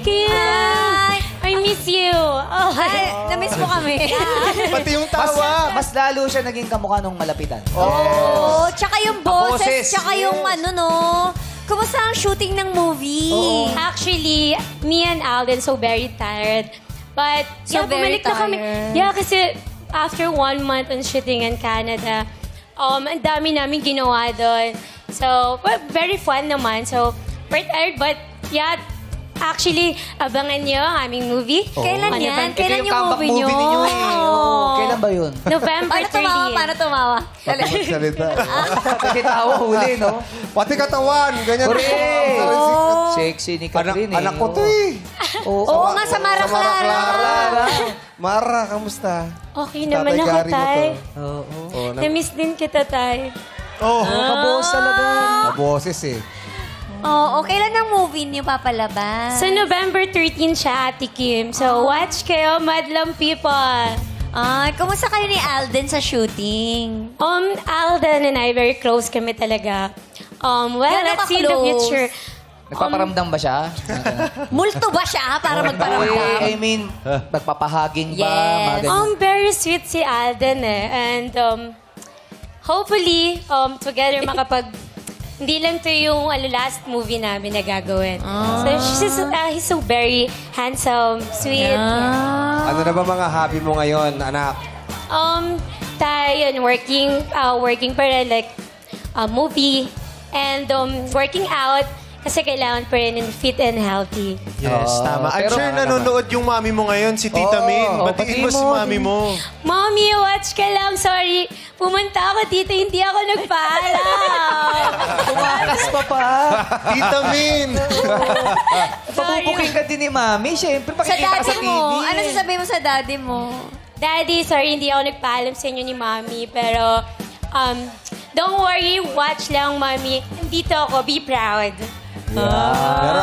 Kim! I miss you. Oh. Ay, na-miss mo kami. Pati yung tawa. Mas lalo siya naging kamukha nung malapitan. Oo. Tsaka yung boses, Boses. tsaka yung ano, no. Kumusta ang shooting ng movie? Actually, me and Alden so very tired. But, So yeah, very bumalik na kami. tired. Yeah, kasi after 1 month on shooting in Canada, ang dami namin ginawa doon. So, well, very fun naman. So, we're tired, but yeah, actually, abangan niyo ang aming movie. Kailan On yan? November- Kailan Ito yung movie nyo? ninyo eh. Oo. Kailan ba yun? November Paano tumawa? 30. Paano tumawa? Dali. Magsalita. Kasi tawa huli, no? Pati katawan. Ganyan. Correct. Sexy ni Catherine eh. Anak ko to eh. Oo nga, sa Mara Clara. Mara, kamusta? Okay naman Tatay ako, Gary mo Tay. to. Oo. Na-miss din kita, Tay. Oh, Kabuhos talaga. maboses eh. Oo, kailan ang movie niyo papalabas? Sa November 13 siya, Ate Kim. So, watch kayo, Madlang People. Ay, kumusta kayo ni Alden sa shooting? Alden and I, very close kami talaga. Well, Gano'n let's see in the ka-close? future. Nagpaparamdam ba siya? Multo ba siya para magparamdam? I mean, nagpapahaging ba? Yes. Mga ganyan. Very sweet si Alden eh. And hopefully, together hindi lang to yung last movie namin na gagawin. So, he's so very handsome, sweet. Ano na ba mga hobby mo ngayon, anak? Tayo, working para like movie and working out kasi kailangan pa rin fit and healthy. Yes, tama. I'm pero- sure nanonood yung mami mo ngayon, si Tita Min. Batiin mo si mami mo. Mommy, watch ka lang. Sorry. Pumunta ako dito, hindi ako nagpaalam. Tumatas pa pa. Tita Min! Papupuking ka din ni Mami. Siyempre, Sa pakikita ka sa daddy TV. mo. Ano sasabihin mo sa daddy mo? Daddy, sorry, hindi ako nagpaalam sa inyo ni Mommy. Pero, don't worry. Watch lang, Mommy. Nandito ako. Be proud. Pero